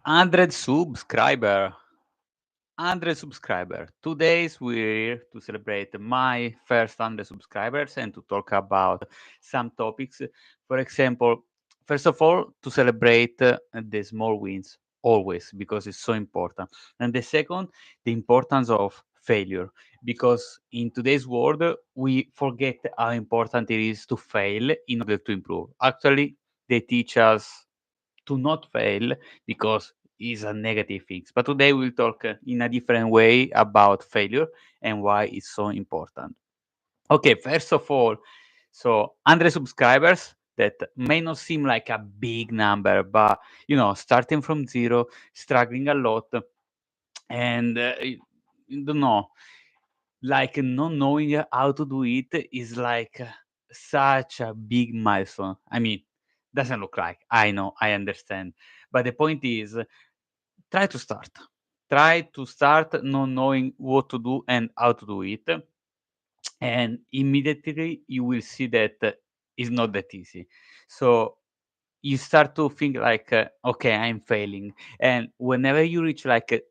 100 subscriber. 100 subscriber. 2 days we're here to celebrate my first 100 subscribers and to talk about some topics. For example, first of all, to celebrate the small wins always because it's so important. And the second, the importance of failure because in today's world we forget how important it is to fail in order to improve. Actually, they teach us to not fail because it's a negative thing. But today we'll talk in a different way about failure and why it's so important. Okay, first of all, so 100 subscribers that may not seem like a big number, but starting from zero, struggling a lot, and you don't know, like not knowing how to do it is like such a big milestone. I mean, doesn't look like. I know, I understand. But the point is, try to start. Try to start not knowing what to do and how to do it. And immediately you will see that it's not that easy. So you start to think like, okay, I'm failing. And whenever you reach like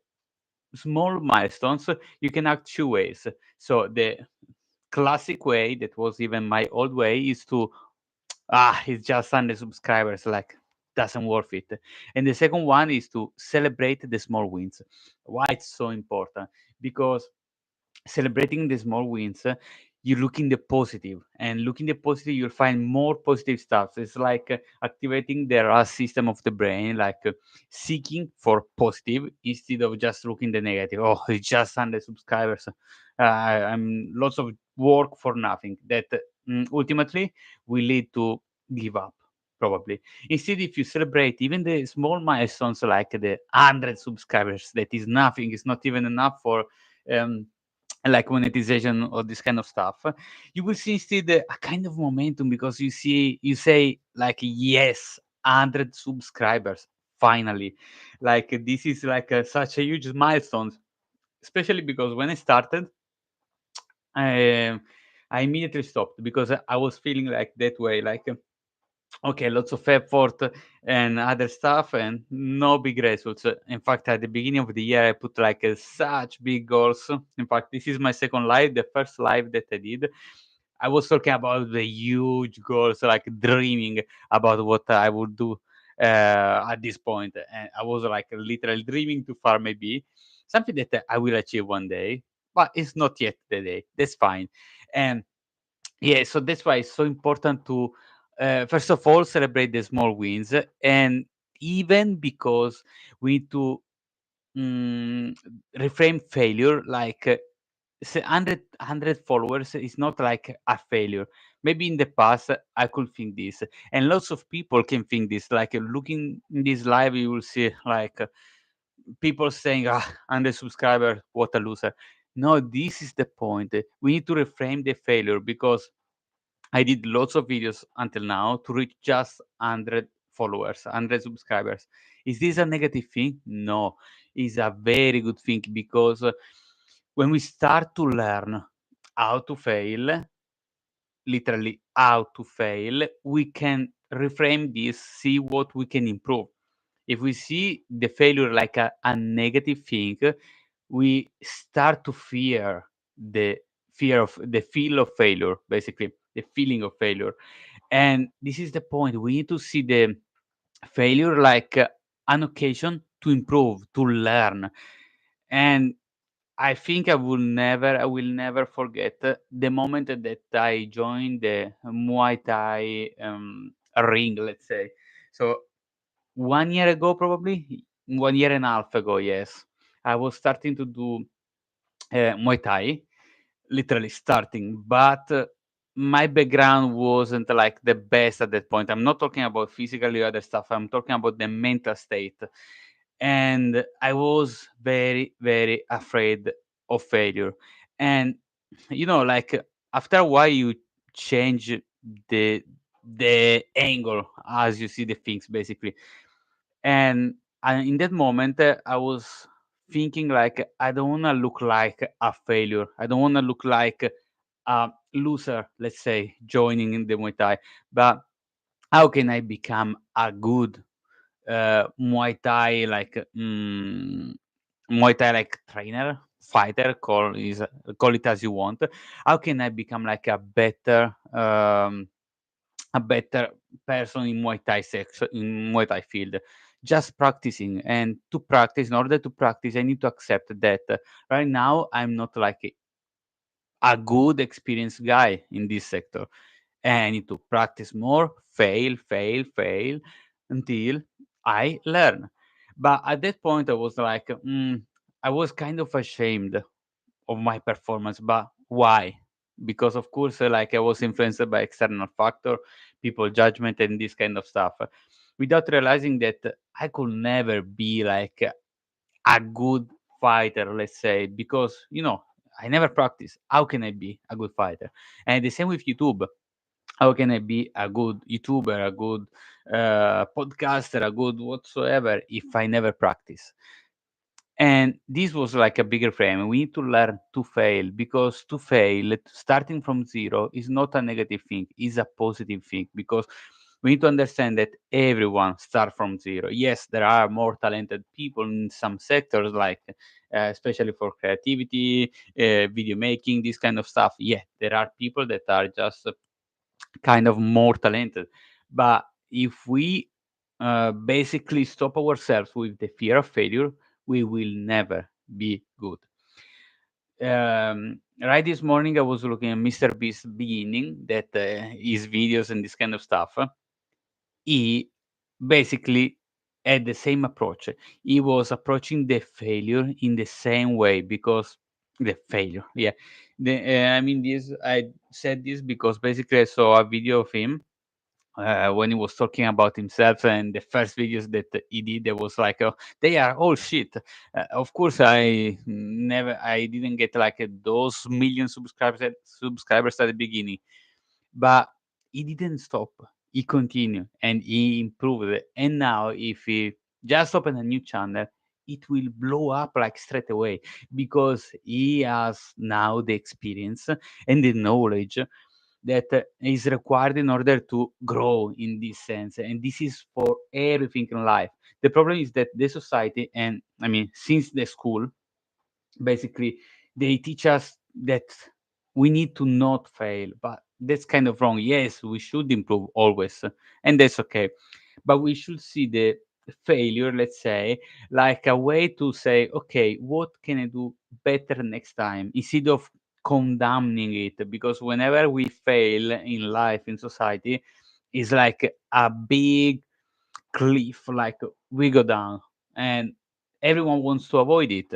small milestones, you can act two ways. So the classic way that was even my old way is to it's just 100 subscribers, like doesn't worth it. And the second one is to celebrate the small wins. Why it's so important? Because celebrating the small wins, you look in the positive, and looking the positive, you'll find more positive stuff. It's like activating the RAS system of the brain, like seeking for positive instead of just looking the negative. Oh, it's just 100 subscribers. I'm lots of work for nothing. That ultimately will lead to give up. Probably. Instead, if you celebrate even the small milestones like the 100 subscribers, that is nothing. It's not even enough for um, like monetization or this kind of stuff, you will see instead a kind of momentum because you say like yes, 100 subscribers finally. Like this is like such a huge milestone, especially because when I started, I, I immediately stopped because I was feeling like that way, like okay, lots of effort and other stuff and no big results. In fact, at the beginning of the year, I put like such big goals. In fact, this is my second live. The first live that I did, I was talking about the huge goals, like dreaming about what I would do at this point. And I was like literally dreaming too far, maybe something that I will achieve one day, but it's not yet the day. That's fine. And yeah, so that's why it's so important to first of all celebrate the small wins, and even because we need to mm, reframe failure like 100 followers is not like a failure. Maybe in the past I could think this, and lots of people can think this. Like looking in this live, you will see like people saying, "Ah, 100 subscriber, what a loser." No, this is the point. We need to reframe the failure because I did lots of videos until now to reach just 100 followers, 100 subscribers. Is this a negative thing? No, it's a very good thing because when we start to learn how to fail, literally how to fail, we can reframe this, see what we can improve. If we see the failure like a negative thing, we start to fear of the feel of failure, basically the feeling of failure. And this is the point. We need to see the failure like an occasion to improve, to learn. And I will never forget the moment that I joined the Muay Thai ring, let's say. So 1 year ago, probably 1 year and a half ago, yes, I was starting to do Muay Thai, literally starting, but my background wasn't like the best at that point. I'm not talking about physically or other stuff. I'm talking about the mental state, and I was very, very afraid of failure. And like after a while, you change the the angle as you see the things, basically. And in that moment, I was thinking like, I don't want to look like a failure. I don't want to look like a loser, let's say, joining in the Muay Thai. But how can I become a good Muay Thai Muay Thai like trainer, fighter, call it as you want. How can I become like a better person in Muay Thai in Muay Thai field? Just practicing, and to practice, in order to practice, I need to accept that right now I'm not like a good experienced guy in this sector, and I need to practice more, fail until I learn. But at that point, I was like, I was kind of ashamed of my performance. But why? Because of course, like I was influenced by external factor, people judgment, and this kind of stuff, without realizing that I could never be like a good fighter, let's say, because I never practice. How can I be a good fighter? And the same with YouTube. How can I be a good YouTuber, a good podcaster, a good whatsoever if I never practice? And this was like a bigger frame. We need to learn to fail, because to fail, starting from zero, is not a negative thing, is a positive thing, because we need to understand that everyone start from zero. Yes, there are more talented people in some sectors, like especially for creativity, video making, this kind of stuff. Yeah, there are people that are just kind of more talented. But if we basically stop ourselves with the fear of failure, we will never be good. Right this morning, I was looking at Mr. Beast beginning, that his videos and this kind of stuff. He basically had the same approach. He was approaching the failure in the same way, because the failure, yeah. I mean, this I said this because basically I saw a video of him when he was talking about himself, and the first videos that he did, there was like, oh, they are all shit. Of course, I didn't get like those million subscribers at the beginning, but he didn't stop. He continued and he improved it. And now, if he just open a new channel, it will blow up like straight away, because he has now the experience and the knowledge that is required in order to grow in this sense. And this is for everything in life. The problem is that the society, and I mean, since the school, basically, they teach us that we need to not fail, but that's kind of wrong. Yes, we should improve always, and that's okay, but we should see the failure, let's say, like a way to say, okay, what can I do better next time, instead of condemning it, because whenever we fail in life, in society, it's like a big cliff, like we go down, and everyone wants to avoid it,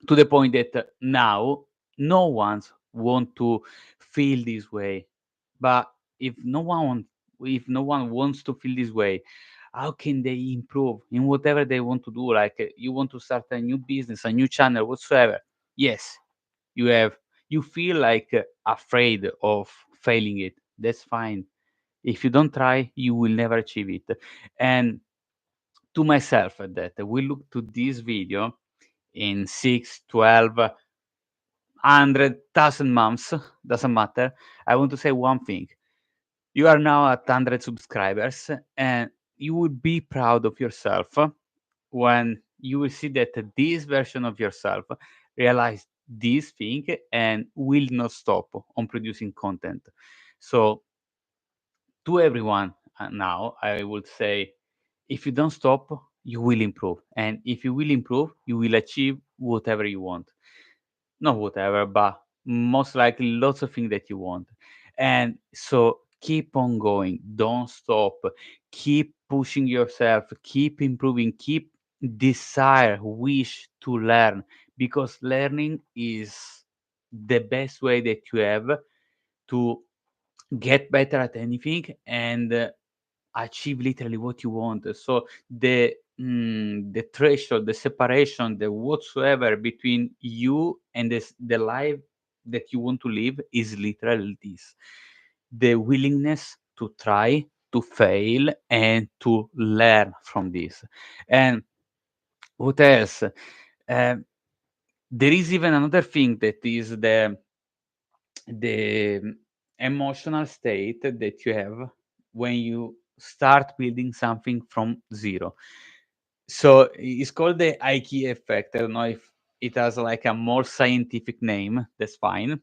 to the point that now no one's want to feel this way. But if no one if no one wants to feel this way, how can they improve in whatever they want to do? Like you want to start a new business, a new channel, whatsoever. Yes, you have you feel like afraid of failing it. That's fine. If you don't try, you will never achieve it. And to myself, at that we look to this video in 6, 12, 100,000 months, doesn't matter. I want to say one thing. You are now at 100 subscribers, and you will be proud of yourself when you will see that this version of yourself realized this thing and will not stop on producing content. So, to everyone now, I would say, if you don't stop, you will improve. And if you will improve, you will achieve whatever you want. Not whatever, but most likely lots of things that you want. And so keep on going, don't stop, keep pushing yourself, keep improving, keep desire, wish to learn, because learning is the best way that you have to get better at anything and achieve literally what you want. So the threshold, the separation, the whatsoever between you and the life that you want to live is literally this: the willingness to try, to fail, and to learn from this. And what else? Um, there is even another thing, that is the emotional state that you have when you start building something from zero. So it's called the IKEA effect. I don't know if it has like a more scientific name. That's fine.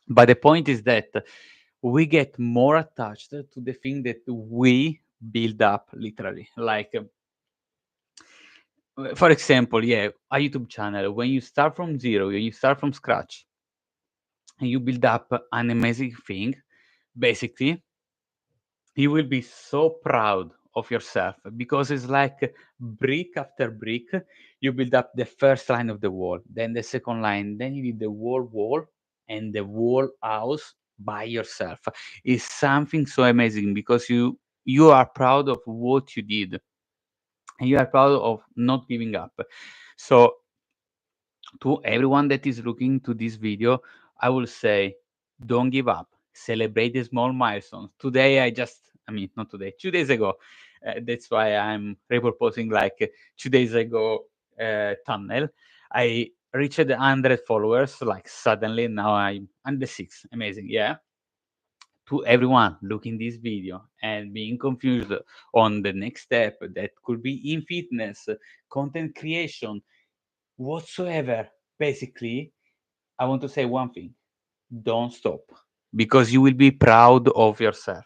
But the point is that we get more attached to the thing that we build up literally. Like, for example, yeah, a YouTube channel. When you start from zero, when you start from scratch, and you build up an amazing thing, basically, you will be so proud of yourself because it's like brick after brick. You build up the first line of the wall, then the second line, then you need the wall, and the wall house by yourself. It's something so amazing because you are proud of what you did, and you are proud of not giving up. So to everyone that is looking to this video, I will say, don't give up. Celebrate the small milestones. Today, I mean, not today, 2 days ago. That's why I'm repurposing like 2 days ago thumbnail. I reached 100 followers like suddenly. Now I'm under six. Amazing. Yeah. To everyone looking this video and being confused on the next step that could be in fitness, content creation, whatsoever. Basically, I want to say one thing: don't stop, because you will be proud of yourself,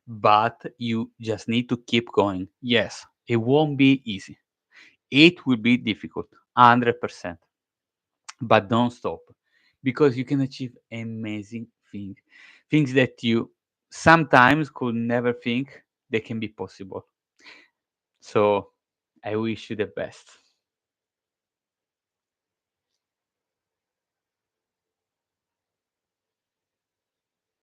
but you just need to keep going. Yes, it won't be easy, it will be difficult, 100%, but don't stop, because you can achieve amazing things that you sometimes could never think they can be possible. So I wish you the best.